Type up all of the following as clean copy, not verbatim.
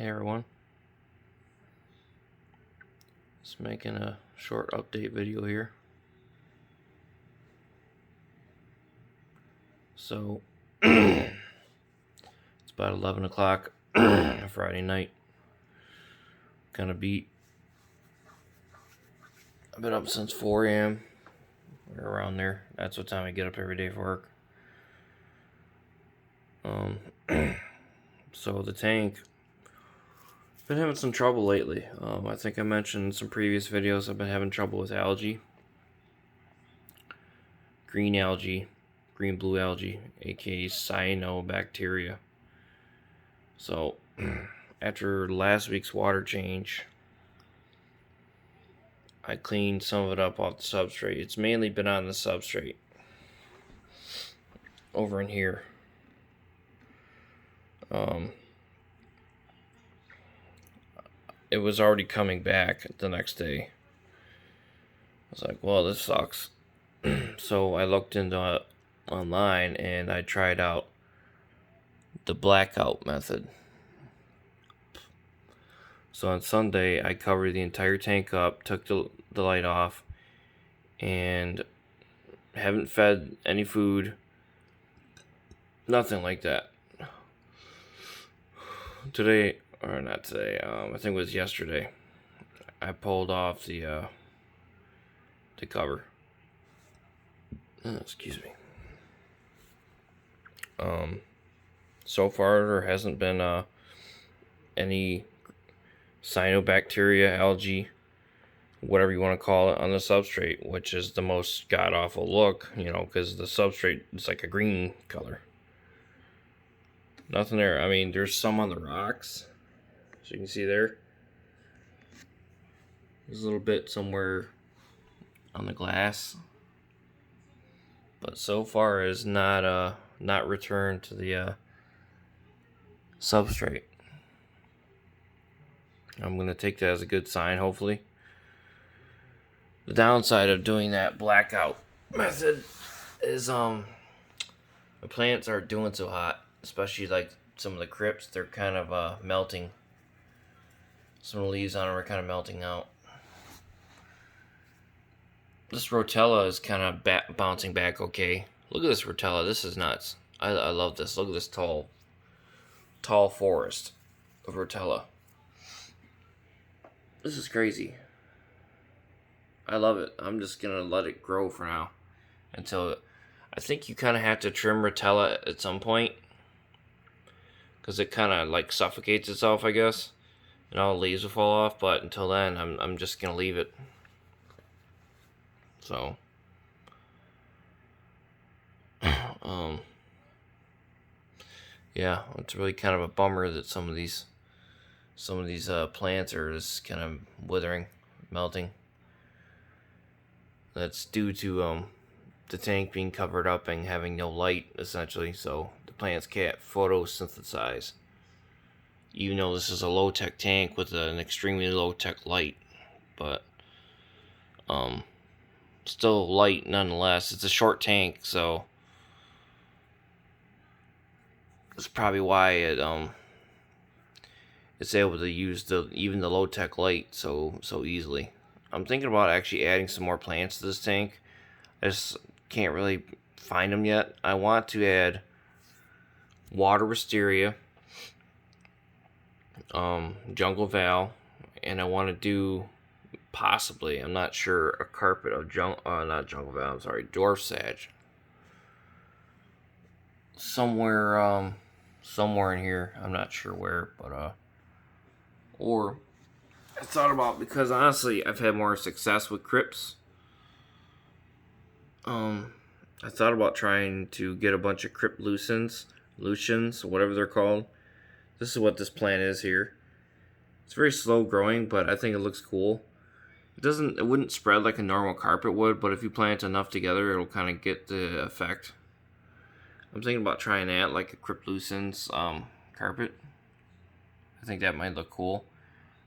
Hey everyone, just making a short update video here. So it's about 11 o'clock Friday night. Kind of beat. I've been up since 4 a.m. or around there. That's what time I get up every day for work. So the tank, been having some trouble lately. I think I mentioned in some previous videos I've been having trouble with algae. Green blue algae, aka cyanobacteria. So after last week's water change, I cleaned some of it up off the substrate. It's mainly been on the substrate over in here. It was already coming back the next day. I was like, well, this sucks. So I looked into online and I tried out the blackout method. So on Sunday, I covered the entire tank up, took the light off, and haven't fed any food, nothing like that. Today, or not today, I think it was yesterday, I pulled off the cover. Excuse me. So far there hasn't been any cyanobacteria, algae, whatever you want to call it, on the substrate, which is the most god-awful look, because the substrate is like a green color. Nothing there. I mean, there's some on the rocks, so you can see there. There's a little bit somewhere on the glass, but so far is not returned to the substrate. I'm gonna take that as a good sign, hopefully. The downside of doing that blackout method is the plants aren't doing so hot, especially like some of the Crips. They're kind of melting. Some of the leaves on them are kind of melting out. This rotella is kind of bouncing back okay. Look at this rotella. This is nuts. I love this. Look at this tall forest of rotella. This is crazy. I love it. I'm just going to let it grow for now. Until, I think you kind of have to trim rotella at some point, because it kind of like suffocates itself, I guess. And all the leaves will fall off. But until then, I'm just going to leave it. So, yeah, it's really kind of a bummer that some of these plants are just kind of withering, melting. That's due to the tank being covered up and having no light, essentially, so the plants can't photosynthesize. Even though this is a low-tech tank with an extremely low-tech light, but still light nonetheless. It's a short tank, so that's probably why it's able to use even the low-tech light so easily. I'm thinking about actually adding some more plants to this tank. I just can't really find them yet. I want to add water wisteria, jungle val, and I want to do possibly, I'm not sure, a carpet of not jungle val, I'm sorry, dwarf sage. Somewhere in here, I'm not sure where, but or I thought about, because honestly I've had more success with Crips. I thought about trying to get a bunch of Crip Lucians, whatever they're called. This is what this plant is here. It's very slow growing, but I think it looks cool. It wouldn't spread like a normal carpet would, but if you plant enough together, it'll kind of get the effect. I'm thinking about trying that, like a Crip Lucians carpet. I think that might look cool.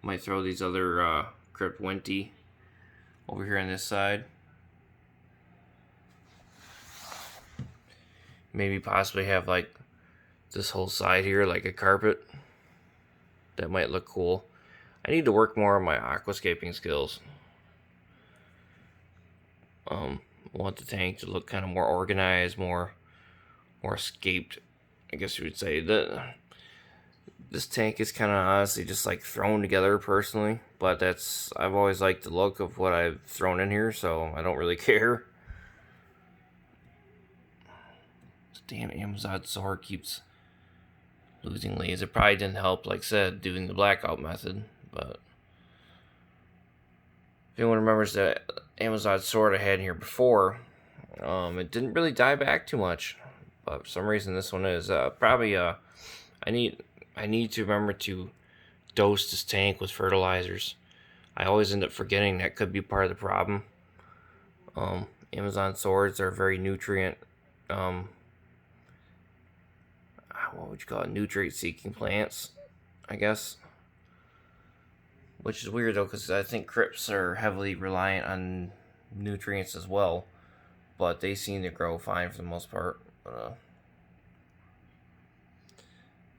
Might throw these other Crip Winty over here on this side. Maybe possibly have like this whole side here like a carpet. that might look cool. I need to work more on my aquascaping skills. I want the tank to look kind of more organized, more escaped, I guess you would say. This tank is kind of honestly just like thrown together personally, but I've always liked the look of what I've thrown in here, so I don't really care. This damn Amazon sword keeps losing leads. It probably didn't help, like I said, doing the blackout method, but if anyone remembers the Amazon sword I had in here before, it didn't really die back too much, but for some reason this one is. Probably I need to remember to dose this tank with fertilizers. I always end up forgetting that could be part of the problem. Amazon swords are very nutrient, what would you call it, nutrient seeking plants, I guess. Which is weird though, because I think Crips are heavily reliant on nutrients as well, but they seem to grow fine for the most part. But,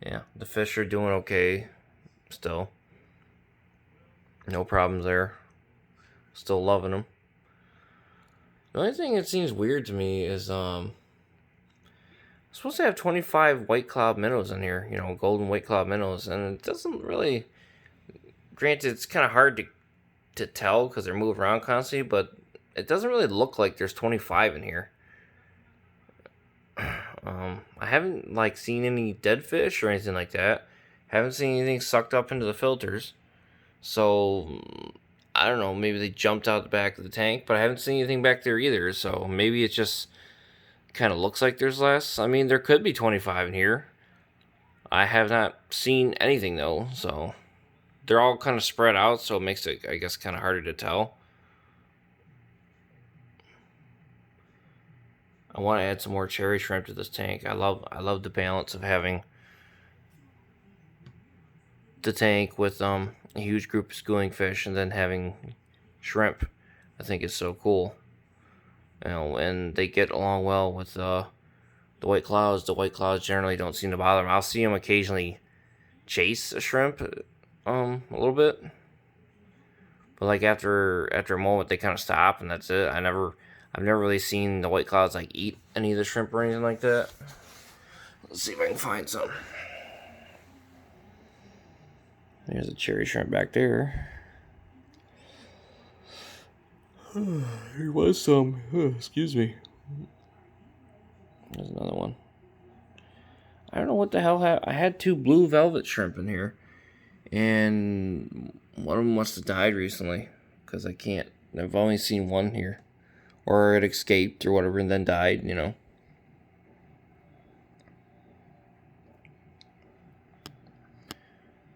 yeah, the fish are doing okay still. No problems there. Still loving them. The only thing that seems weird to me is I'm supposed to have 25 white cloud minnows in here, golden white cloud minnows, and it doesn't really. Granted, it's kind of hard to tell because they're moving around constantly, but it doesn't really look like there's 25 in here. I haven't seen any dead fish or anything like that. Haven't seen anything sucked up into the filters. So I don't know, maybe they jumped out the back of the tank, but I haven't seen anything back there either. So maybe it just kind of looks like there's less. I mean, there could be 25 in here. I have not seen anything though, so they're all kind of spread out, so it makes it, I guess, kind of harder to tell. I want to add some more cherry shrimp to this tank. I love the balance of having the tank with a huge group of schooling fish and then having shrimp. I think it's so cool. And they get along well with the white clouds. The white clouds generally don't seem to bother them. I'll see them occasionally chase a shrimp a little bit, but after a moment they kind of stop and that's it. I've never really seen the white clouds eat any of the shrimp or anything like that. Let's see if I can find some. There's a cherry shrimp back there. There was some. Excuse me. There's another one. I don't know what the hell I had 2 blue velvet shrimp in here, and one of them must have died recently because I've only seen one here, or it escaped or whatever and then died.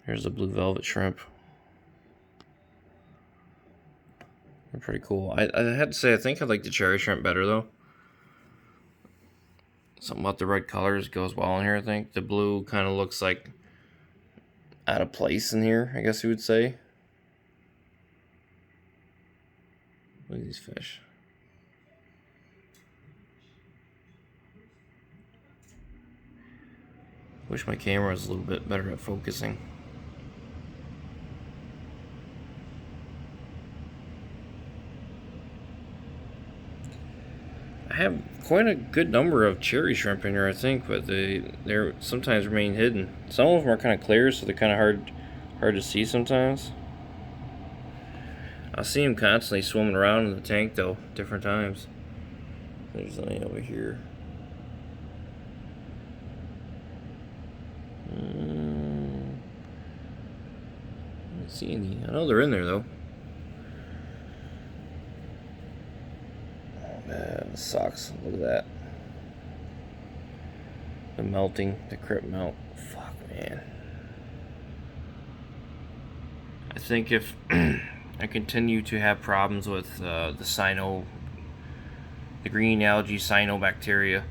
Here's the blue velvet shrimp. They're pretty cool. I had to say I think I like the cherry shrimp better though. Something about the red colors goes well in here, I think. The blue kind of looks like out of place in here, I guess you would say. Look at these fish. Wish my camera was a little bit better at focusing. I have quite a good number of cherry shrimp in here, I think, but they're sometimes remain hidden. Some of them are kind of clear, so they're kind of hard to see sometimes. I see them constantly swimming around in the tank, though, different times. There's any over here. I don't see any. I know they're in there, though. That sucks. Look at that. The melting, the Crip melt. Fuck, man. I think if I continue to have problems with the green algae cyanobacteria,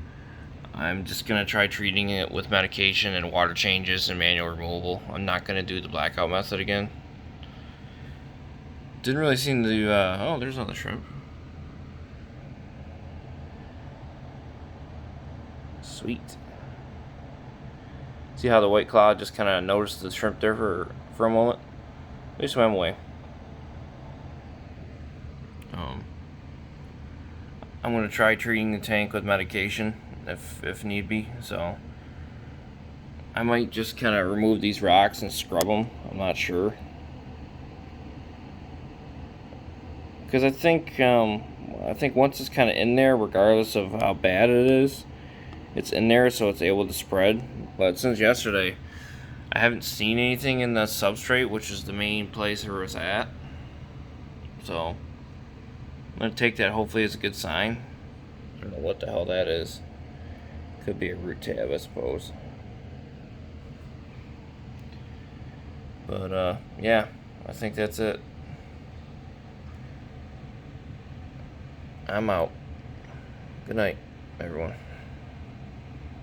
I'm just going to try treating it with medication and water changes and manual removal. I'm not going to do the blackout method again. Didn't really seem to, oh, there's another shrimp. Sweet. See how the white cloud just kind of noticed the shrimp there for a moment? They swam away. I'm going to try treating the tank with medication if need be. So I might just kind of remove these rocks and scrub them. I'm not sure. Because I think once it's kind of in there, regardless of how bad it is, it's in there, so it's able to spread. But since yesterday, I haven't seen anything in the substrate, which is the main place where it's at. So I'm gonna take that hopefully as a good sign. I don't know what the hell that is. Could be a root tab, I suppose. But yeah, I think that's it. I'm out. Good night, everyone.